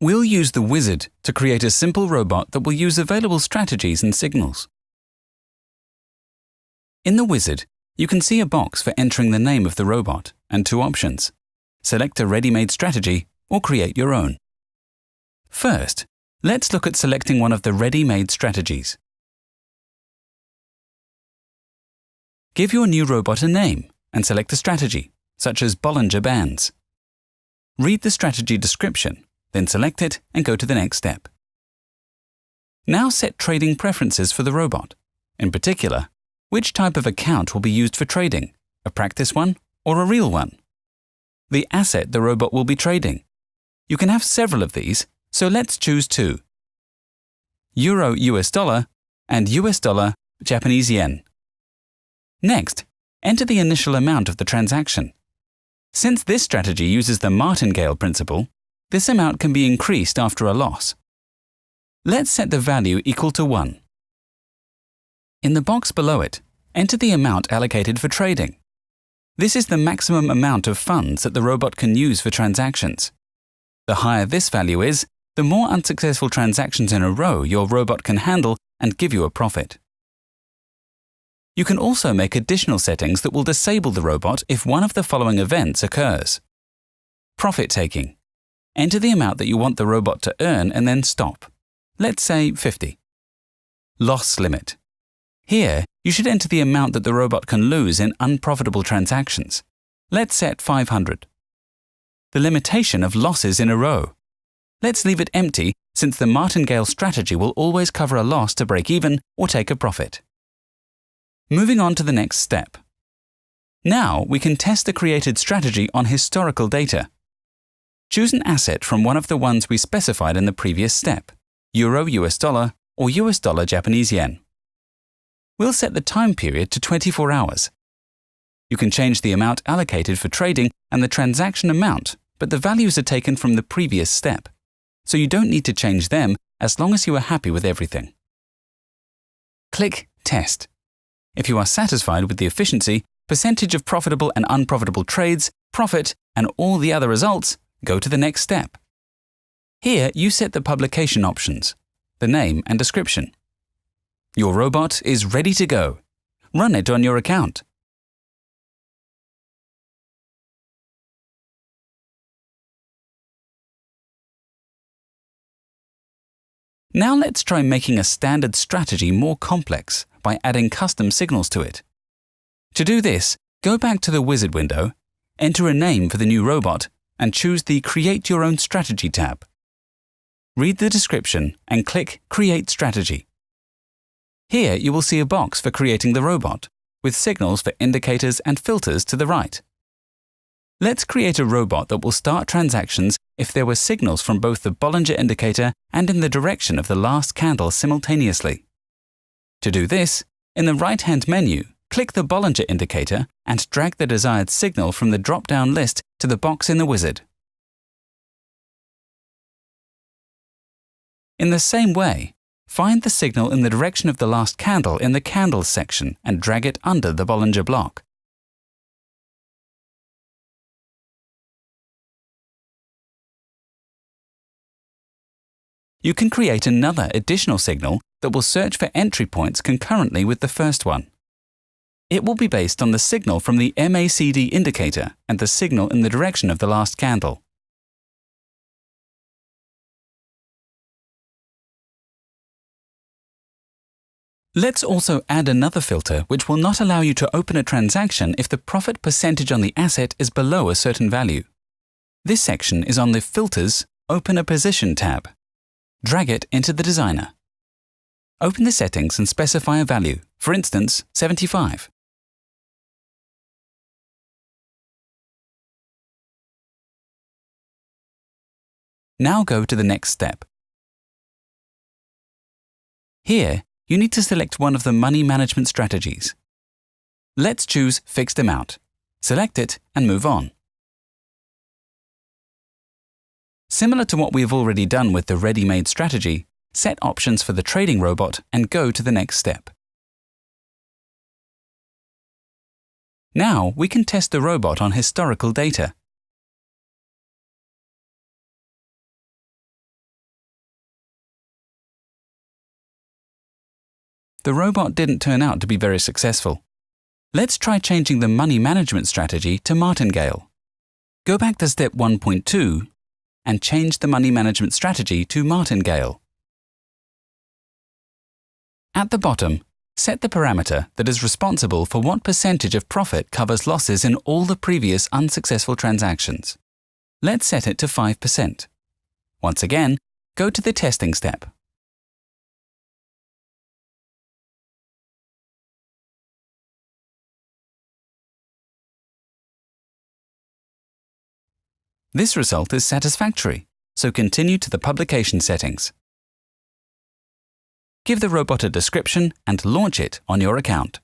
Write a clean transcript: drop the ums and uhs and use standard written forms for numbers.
We'll use the wizard to create a simple robot that will use available strategies and signals. In the wizard, you can see a box for entering the name of the robot and two options: select a ready-made strategy or create your own. First, let's look at selecting one of the ready-made strategies. Give your new robot a name and select a strategy, such as Bollinger Bands. Read the strategy description, then select it and go to the next step. Now set trading preferences for the robot. In particular, which type of account will be used for trading, a practice one or a real one? The asset the robot will be trading. You can have several of these, so let's choose two: Euro US dollar and US dollar Japanese yen. Next, enter the initial amount of the transaction. Since this strategy uses the martingale principle, this amount can be increased after a loss. Let's set the value equal to 1. In the box below it, enter the amount allocated for trading. This is the maximum amount of funds that the robot can use for transactions. The higher this value is, the more unsuccessful transactions in a row your robot can handle and give you a profit. You can also make additional settings that will disable the robot if one of the following events occurs. Profit taking. Enter the amount that you want the robot to earn and then stop. Let's say 50. Loss limit. Here, you should enter the amount that the robot can lose in unprofitable transactions. Let's set 500. The limitation of losses in a row. Let's leave it empty, since the martingale strategy will always cover a loss to break even or take a profit. Moving on to the next step. Now we can test the created strategy on historical data. Choose an asset from one of the ones we specified in the previous step: Euro US dollar or US dollar Japanese yen. We'll set the time period to 24 hours. You can change the amount allocated for trading and the transaction amount, but the values are taken from the previous step, so you don't need to change them as long as you are happy with everything. Click Test. If you are satisfied with the efficiency, percentage of profitable and unprofitable trades, profit, and all the other results, go to the next step. Here you set the publication options, the name and description. Your robot is ready to go. Run it on your account. Now let's try making a standard strategy more complex by adding custom signals to it. To do this, go back to the wizard window, enter a name for the new robot, and choose the Create Your Own Strategy tab. Read the description and click Create Strategy. Here you will see a box for creating the robot, with signals for indicators and filters to the right. Let's create a robot that will start transactions if there were signals from both the Bollinger indicator and in the direction of the last candle simultaneously. To do this, in the right-hand menu, click the Bollinger indicator and drag the desired signal from the drop-down list to the box in the wizard. In the same way, find the signal in the direction of the last candle in the Candles section and drag it under the Bollinger block. You can create another additional signal that will search for entry points concurrently with the first one. It will be based on the signal from the MACD indicator and the signal in the direction of the last candle. Let's also add another filter which will not allow you to open a transaction if the profit percentage on the asset is below a certain value. This section is on the Filters, Open a Position tab. Drag it into the designer. Open the settings and specify a value, for instance, 75. Now go to the next step. Here, you need to select one of the money management strategies. Let's choose Fixed Amount. Select it and move on. Similar to what we've already done with the ready-made strategy, set options for the trading robot and go to the next step. Now we can test the robot on historical data. the robot didn't turn out to be very successful. Let's try changing the money management strategy to Martingale. Go back to step 1.2 and change the money management strategy to Martingale. At the bottom, set the parameter that is responsible for what percentage of profit covers losses in all the previous unsuccessful transactions. Let's set it to 5%. Once again, go to the testing step. This result is satisfactory, so continue to the publication settings. Give the robot a description and launch it on your account.